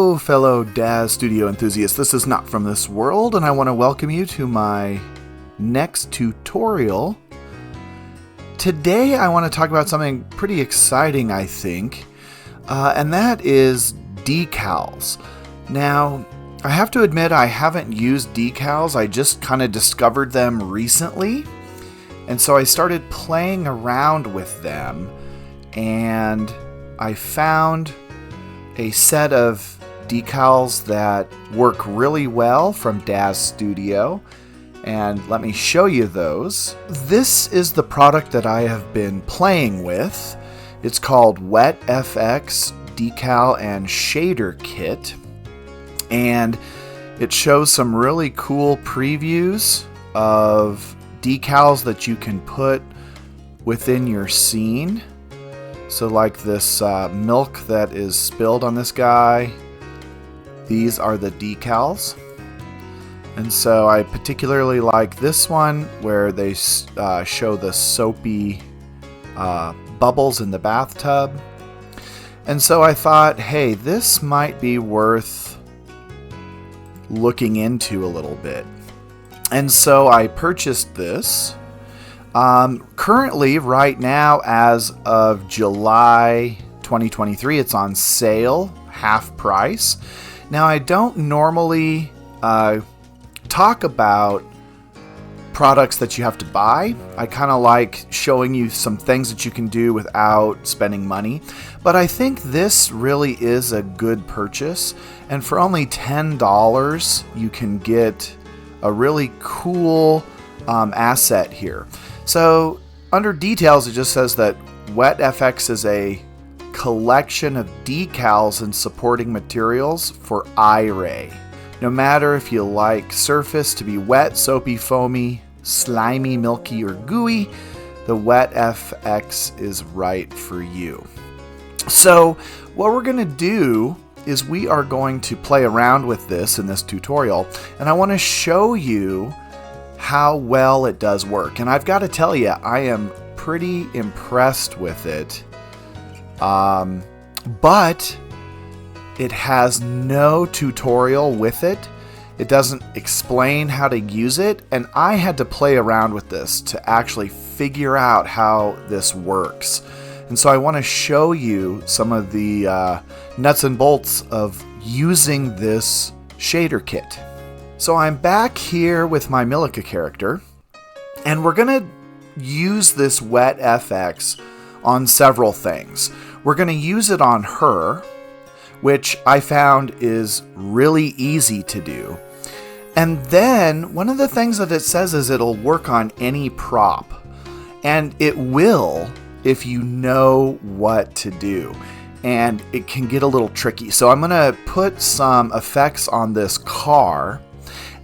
Hello, fellow Daz Studio enthusiasts. This is Not From This World, and I want to welcome you to my next tutorial. Today, I want to talk about something pretty exciting, I think, and that is decals. Now, I have to admit I haven't used decals. I just kind of discovered them recently, and so I started playing around with them, and I found a set of decals that work really well from Daz Studio, and let me show you those. This is the product that I have been playing with. It's called WETFX Decal and Shader Kit, and it shows some really cool previews of decals that you can put within your scene. So like this milk that is spilled on this guy, these are the decals. And so I particularly like this one where they show the soapy bubbles in the bathtub. And so I thought, hey, this might be worth looking into a little bit. And so I purchased this. Currently, right now, as of July 2023, it's on sale, half price. Now, I don't normally talk about products that you have to buy. I kind of like showing you some things that you can do without spending money. But I think this really is a good purchase. And for only $10, you can get a really cool asset here. So under details, it just says that WETFX is a collection of decals and supporting materials for eye ray. No matter if you like surface to be wet, soapy, foamy, slimy, milky, or gooey, the WETFX is right for you. So what we're going to do is we are going to play around with this in this tutorial, and I want to show you how well it does work. And I've got to tell you, I am pretty impressed with it. But it has no tutorial with it. It doesn't explain how to use it, and I had to play around with this to actually figure out how this works. And so I want to show you some of the nuts and bolts of using this shader kit. So I'm back here with my Milika character, and we're going to use this WETFX on several things. We're going to use it on her, which I found is really easy to do. And then one of the things that it says is it'll work on any prop, and it will if you know what to do. And it can get a little tricky. So I'm going to put some effects on this car.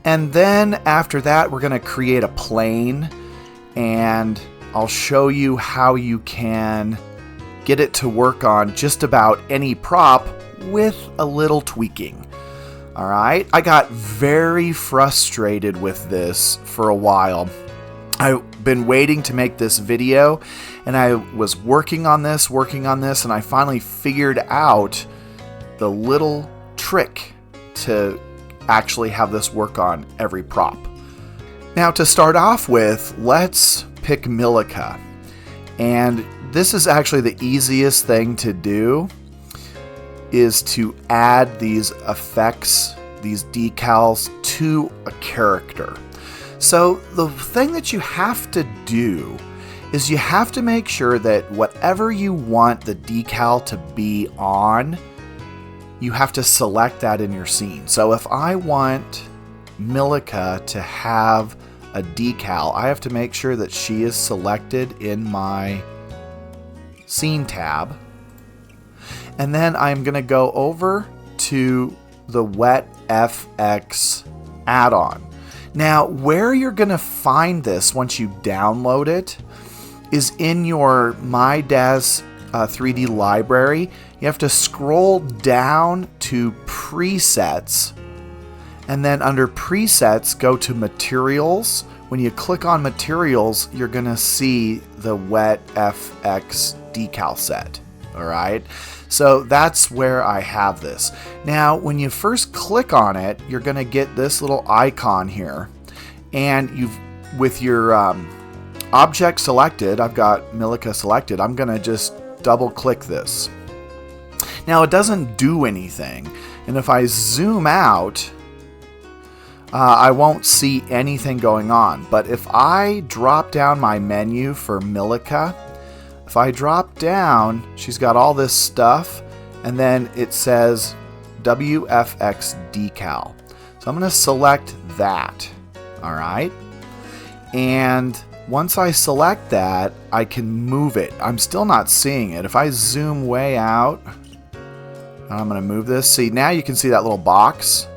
And then after that, we're going to create a plane, and I'll show you how you can get it to work on just about any prop with a little tweaking. All right, I got very frustrated with this for a while. I've been waiting to make this video, and I was working on this, and I finally figured out the little trick to actually have this work on every prop. Now, to start off with, let's pick Milika. And this is actually the easiest thing to do, is to add these effects, these decals, to a character. So the thing that you have to do is you have to make sure that whatever you want the decal to be on, you have to select that in your scene. So if I want Milika to have a decal, I have to make sure that she is selected in my scene tab. And then I'm going to go over to the WETFX add-on. Now, where you're going to find this once you download it is in your My Daz 3D library. You have to scroll down to presets, and then under presets, go to materials. When you click on materials, you're going to see the WETFX decal set. All right. So that's where I have this. Now, when you first click on it, you're going to get this little icon here. And with your object selected, I've got Milica selected, I'm going to just double click this. Now, it doesn't do anything. And if I zoom out, I won't see anything going on. But if I drop down my menu for Milica, if I drop down, she's got all this stuff, and then it says WFX decal. So I'm going to select that. All right. And once I select that, I can move it. I'm still not seeing it. If I zoom way out, I'm going to move this. See, now you can see that little box.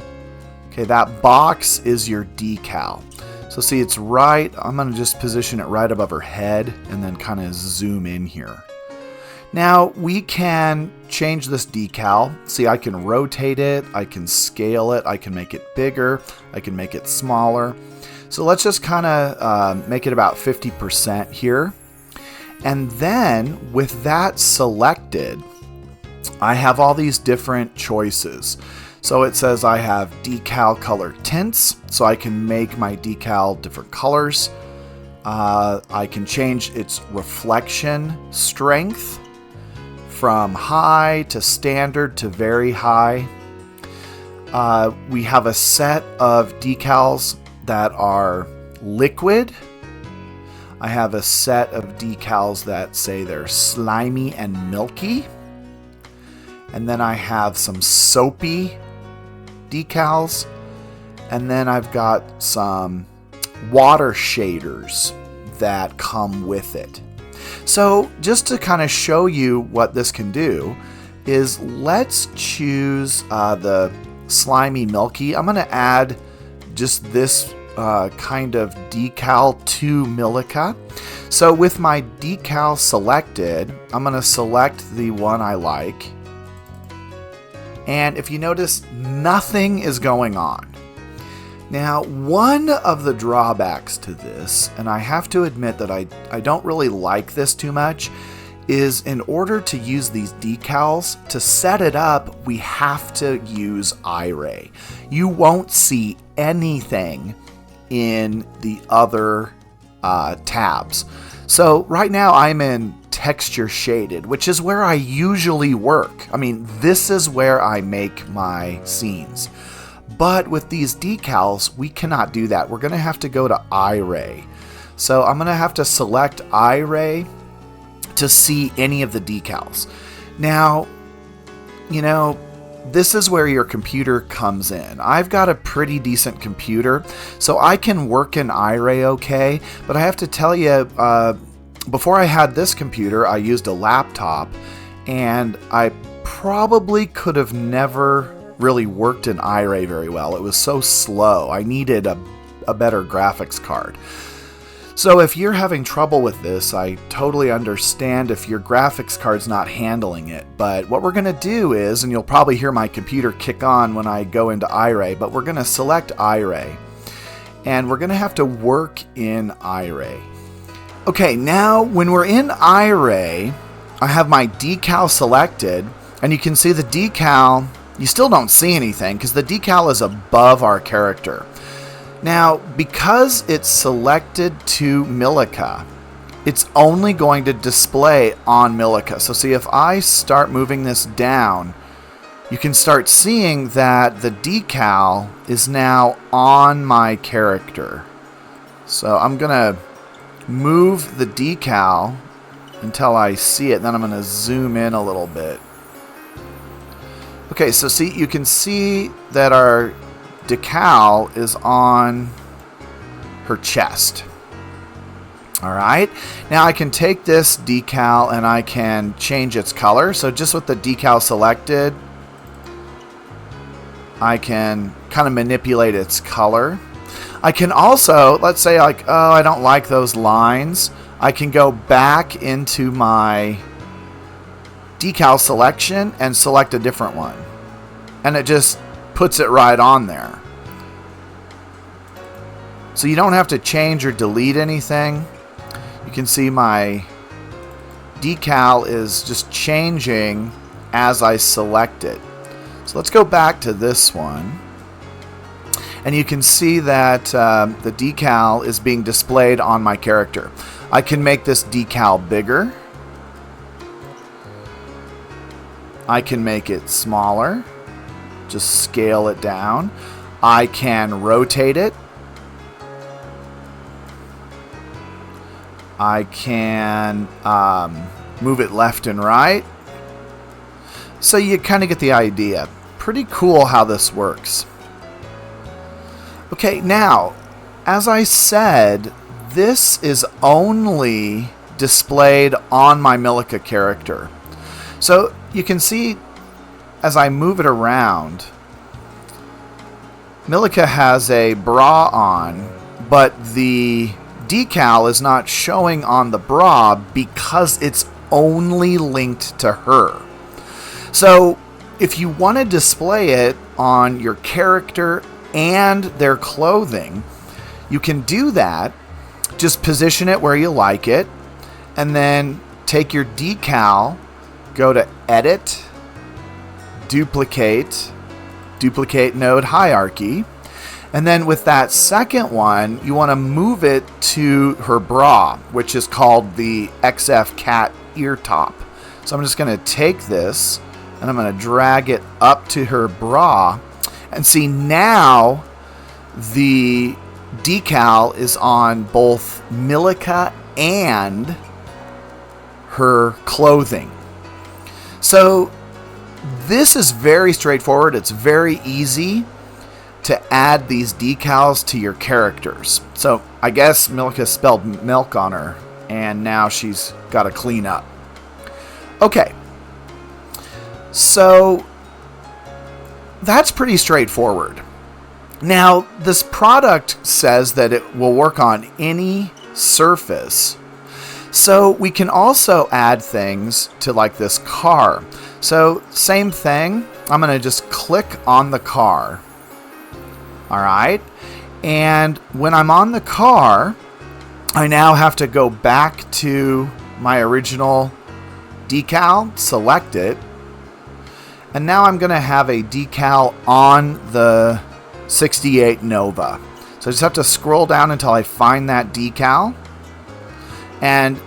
Okay, that box is your decal. So see, it's right, I'm going to just position it right above her head and then kind of zoom in here. Now, we can change this decal. See, I can rotate it, I can scale it, I can make it bigger, I can make it smaller. So let's just kind of make it about 50% here. And then, with that selected, I have all these different choices. So it says I have decal color tints, so I can make my decal different colors. I can change its reflection strength from high to standard to very high. We have a set of decals that are liquid. I have a set of decals that say they're slimy and milky. And then I have some soapy decals, and then I've got some water shaders that come with it. So just to kind of show you what this can do is let's choose the slimy milky. I'm going to add just this kind of decal to Milica. So with my decal selected, I'm going to select the one I like. And if you notice, nothing is going on. Now, one of the drawbacks to this, and I have to admit that I don't really like this too much, is in order to use these decals, to set it up, we have to use iRay. You won't see anything in the other tabs. So right now I'm in texture shaded, which is where I usually work. I mean, this is where I make my scenes. But with these decals, we cannot do that. We're going to have to go to iRay. So I'm going to have to select iRay to see any of the decals. Now, you know, this is where your computer comes in. I've got a pretty decent computer, so I can work in iRay okay, but I have to tell you, before I had this computer, I used a laptop, and I probably could have never really worked in iRay very well. It was so slow. I needed a better graphics card. So if you're having trouble with this, I totally understand if your graphics card's not handling it. But what we're going to do is, and you'll probably hear my computer kick on when I go into iRay, but we're going to select iRay. And we're going to have to work in iRay. Okay, now when we're in iRay, I have my decal selected, and you can see the decal, you still don't see anything because the decal is above our character. Now, because it's selected to Milica, it's only going to display on Milica. So see, if I start moving this down, you can start seeing that the decal is now on my character. So I'm going to move the decal until I see it, then I'm going to zoom in a little bit. Okay, so see, you can see that our decal is on her chest. Alright, now I can take this decal and I can change its color. So just with the decal selected, I can kind of manipulate its color. I can also, let's say like, oh, I don't like those lines. I can go back into my decal selection and select a different one. And it just puts it right on there. So you don't have to change or delete anything. You can see my decal is just changing as I select it. So let's go back to this one. And you can see that the decal is being displayed on my character. I can make this decal bigger. I can make it smaller. Just scale it down. I can rotate it. I can move it left and right. So you kind of get the idea. Pretty cool how this works. Okay, now, as I said, this is only displayed on my Milica character. So you can see as I move it around, Milica has a bra on, but the decal is not showing on the bra because it's only linked to her. So if you want to display it on your character and their clothing, you can do that. Just position it where you like it, and then take your decal, go to Edit, Duplicate Node Hierarchy, and then with that second one, you want to move it to her bra, which is called the XF Cat Ear Top. So I'm just going to take this, and I'm going to drag it up to her bra, and see now the decal is on both Milica and her clothing. So this is very straightforward. It's very easy to add these decals to your characters. So I guess Milica spelled milk on her, and now she's got to clean up. Okay, so that's pretty straightforward. Now, this product says that it will work on any surface. So we can also add things to like this car. So same thing, I'm going to just click on the car. All right. And when I'm on the car, I now have to go back to my original decal, select it. And now I'm going to have a decal on the 68 Nova. So I just have to scroll down until I find that decal. And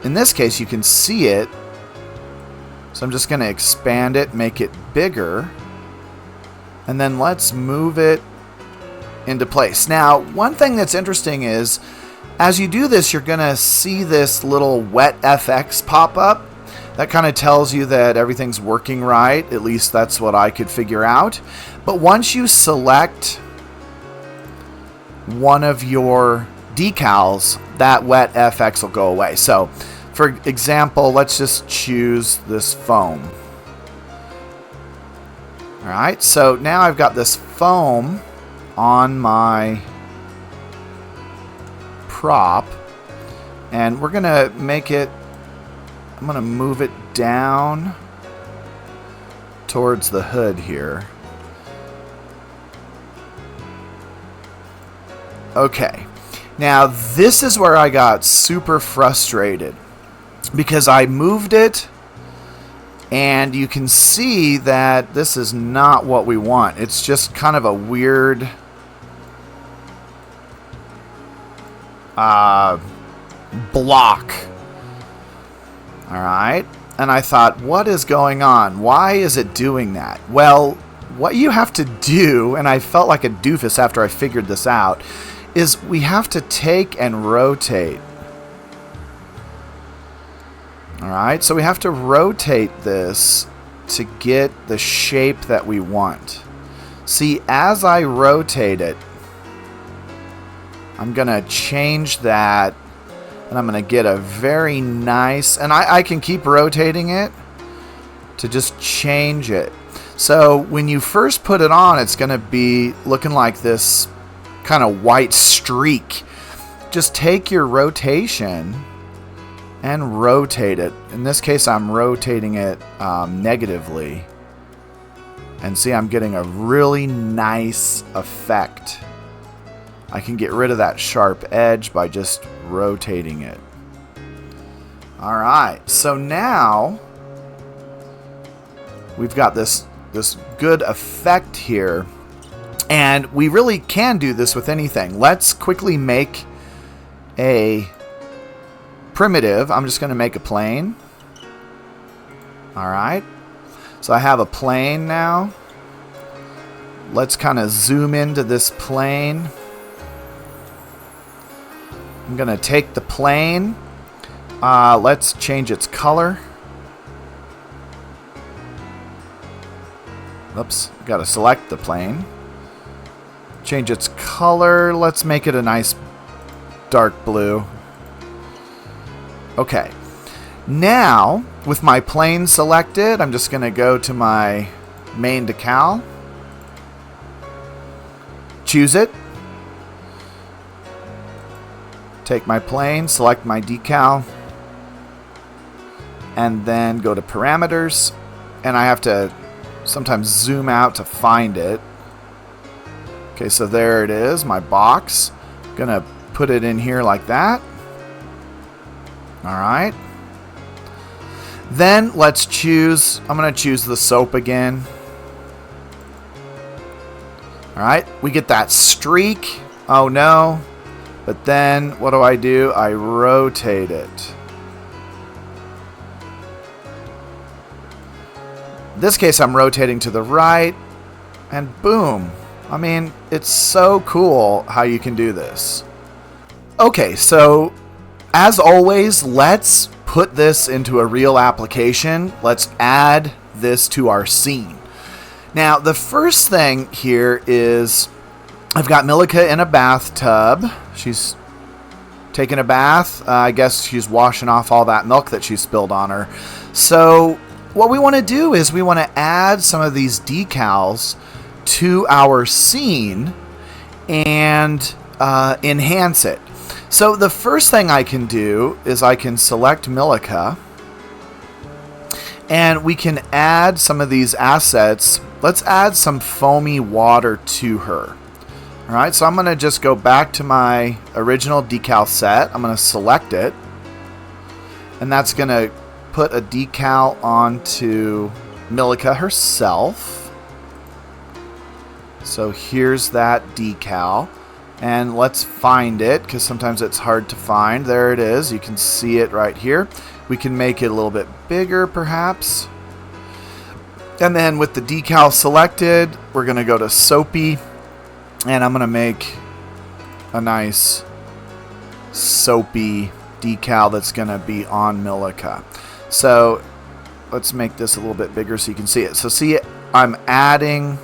in this case, you can see it. So I'm just going to expand it, make it bigger. And then let's move it into place. Now, one thing that's interesting is, as you do this, you're going to see this little WETFX pop up. That kind of tells you that everything's working right. At least that's what I could figure out. But once you select one of your decals, that WETFX will go away. So, for example, let's just choose this foam. All right, so now I've got this foam on my prop, and we're gonna make it, I'm gonna move it down towards the hood here. Okay, now this is where I got super frustrated because I moved it and you can see that this is not what we want. It's just kind of a weird block. Alright, and I thought, what is going on? Why is it doing that? Well, what you have to do, and I felt like a doofus after I figured this out, is we have to take and rotate. Alright, so we have to rotate this to get the shape that we want. See, as I rotate it, I'm going to change that, and I'm going to get a very nice, and I can keep rotating it to just change it. So when you first put it on, it's going to be looking like this kind of white streak. Just take your rotation and rotate it. In this case, I'm rotating it negatively. And see, I'm getting a really nice effect. I can get rid of that sharp edge by just rotating it. Alright, so now we've got this good effect here. And we really can do this with anything. Let's quickly make a primitive. I'm just going to make a plane. Alright. So I have a plane now. Let's kind of zoom into this plane. I'm going to take the plane. Let's change its color. Oops, got to select the plane. Change its color. Let's make it a nice dark blue. Okay. Now, with my plane selected, I'm just going to go to my main decal. Choose it. Take my plane, select my decal. And then go to parameters. And I have to sometimes zoom out to find it. Okay, so there it is, my box. Gonna put it in here like that. Alright. Then let's choose, I'm gonna choose the soap again. Alright, we get that streak. Oh no. But then what do? I rotate it. In this case, I'm rotating to the right, and boom. I mean, it's so cool how you can do this. Okay, so as always, let's put this into a real application. Let's add this to our scene. Now, the first thing here is I've got Milica in a bathtub. She's taking a bath. I guess she's washing off all that milk that she spilled on her. So what we want to do is we want to add some of these decals to our scene and enhance it. So the first thing I can do is I can select Milica and we can add some of these assets. Let's add some foamy water to her. Alright, so I'm going to just go back to my original decal set. I'm going to select it, and that's going to put a decal onto Milica herself. So here's that decal, and let's find it because sometimes it's hard to find. There it is. You can see it right here. We can make it a little bit bigger perhaps. And then with the decal selected, we're going to go to Soapy, and I'm going to make a nice soapy decal that's going to be on Milica. So let's make this a little bit bigger so you can see it. So see, I'm adding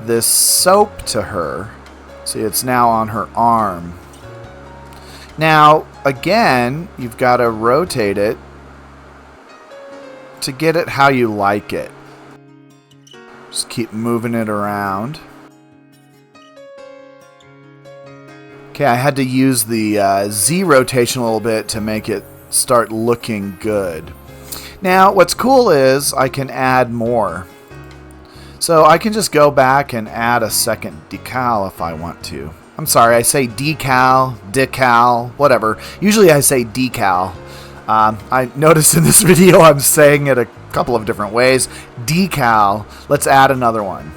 this soap to her. See, it's now on her arm. Now, again, you've got to rotate it to get it how you like it. Just keep moving it around. Okay, I had to use the Z rotation a little bit to make it start looking good. Now, what's cool is I can add more. So I can just go back and add a second decal if I want to. I'm sorry, I say decal, whatever. Usually I say decal. I noticed in this video I'm saying it a couple of different ways. Decal. Let's add another one.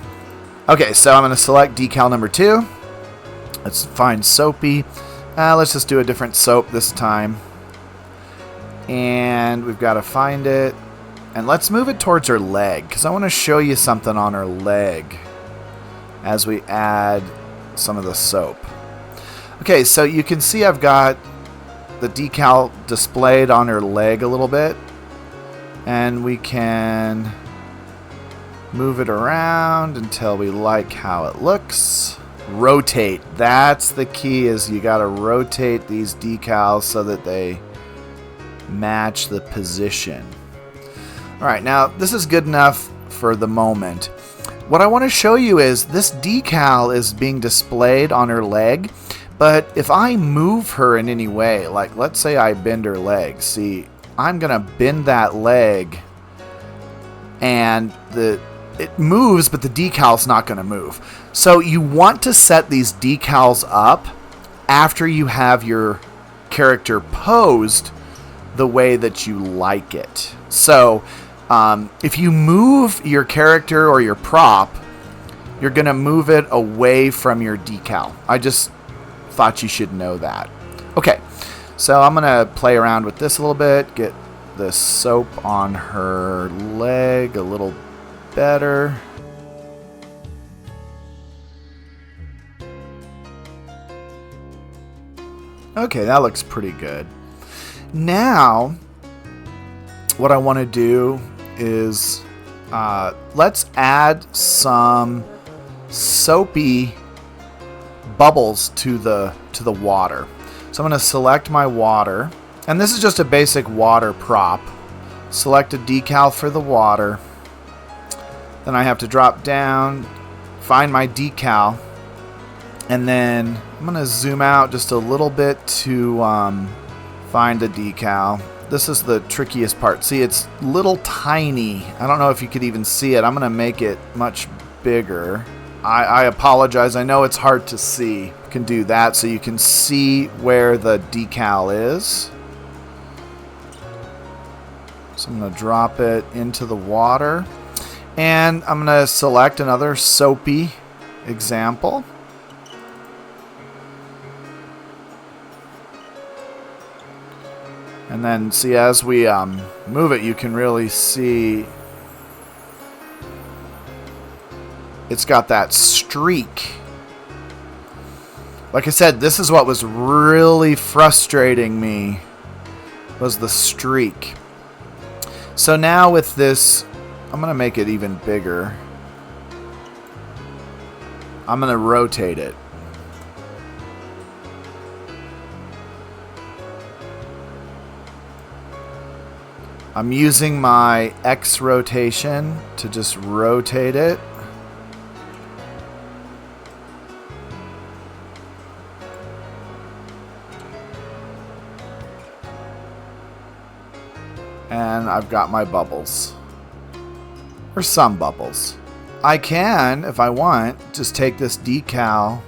Okay, so I'm going to select decal number 2. Let's find Soapy. Let's just do a different soap this time. And we've got to find it. And let's move it towards her leg, because I want to show you something on her leg as we add some of the soap. Okay, so you can see I've got the decal displayed on her leg a little bit. And we can move it around until we like how it looks. Rotate. That's the key, is you got to rotate these decals so that they match the position. Alright, now this is good enough for the moment. What I want to show you is this decal is being displayed on her leg, but if I move her in any way, like let's say I bend her leg, see, I'm going to bend that leg and it moves, but the decal's not going to move. So you want to set these decals up after you have your character posed the way that you like it. So if you move your character or your prop, you're going to move it away from your decal. I just thought you should know that. Okay, so I'm going to play around with this a little bit, get the soap on her leg a little better. Okay, that looks pretty good. Now, what I want to do is let's add some soapy bubbles to the water. So I'm going to select my water, and this is just a basic water prop. Select a decal for the water. Then I have to drop down, find my decal, and then I'm going to zoom out just a little bit to find a decal. This is the trickiest part. See, it's little tiny. I don't know if you could even see it. I'm going to make it much bigger. I apologize. I know it's hard to see. You can do that so you can see where the decal is. So I'm going to drop it into the water. And I'm going to select another soapy example. And then see, as we move it, you can really see it's got that streak. Like I said, this is what was really frustrating me, was the streak. So now with this, I'm going to make it even bigger. I'm going to rotate it. I'm using my X rotation to just rotate it. And I've got my bubbles. Or some bubbles. I can, if I want, just take this decal,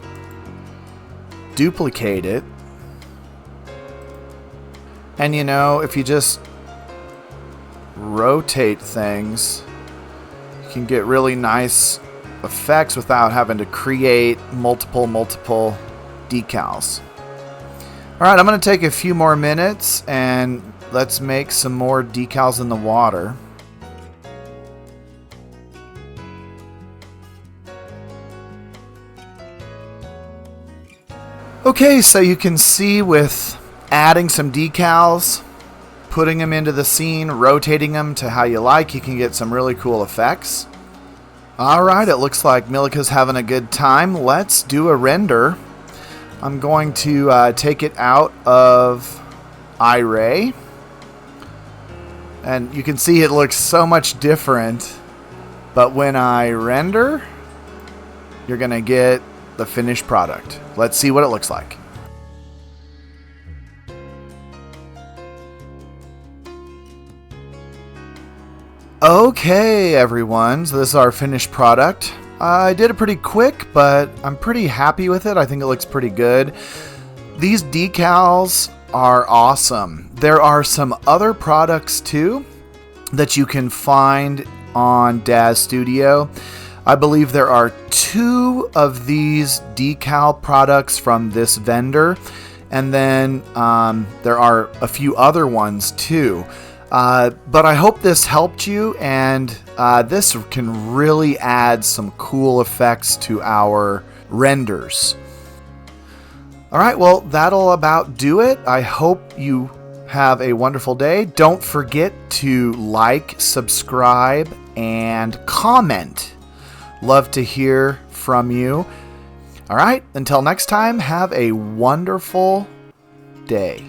duplicate it. And you know, if you just rotate things, you can get really nice effects without having to create multiple decals. Alright, I'm going to take a few more minutes and let's make some more decals in the water. Okay, so you can see with adding some decals, putting them into the scene, rotating them to how you like, you can get some really cool effects. Alright, it looks like Milika's having a good time. Let's do a render. I'm going to take it out of iRay. And you can see it looks so much different. But when I render, you're going to get the finished product. Let's see what it looks like. Okay, everyone, so this is our finished product. I did it pretty quick, but I'm pretty happy with it. I think it looks pretty good. These decals are awesome. There are some other products too that you can find on Daz Studio. I believe there are 2 of these decal products from this vendor, and then there are a few other ones too. But I hope this helped you, and this can really add some cool effects to our renders. Alright, well, that'll about do it. I hope you have a wonderful day. Don't forget to like, subscribe, and comment. Love to hear from you. Alright, until next time, have a wonderful day.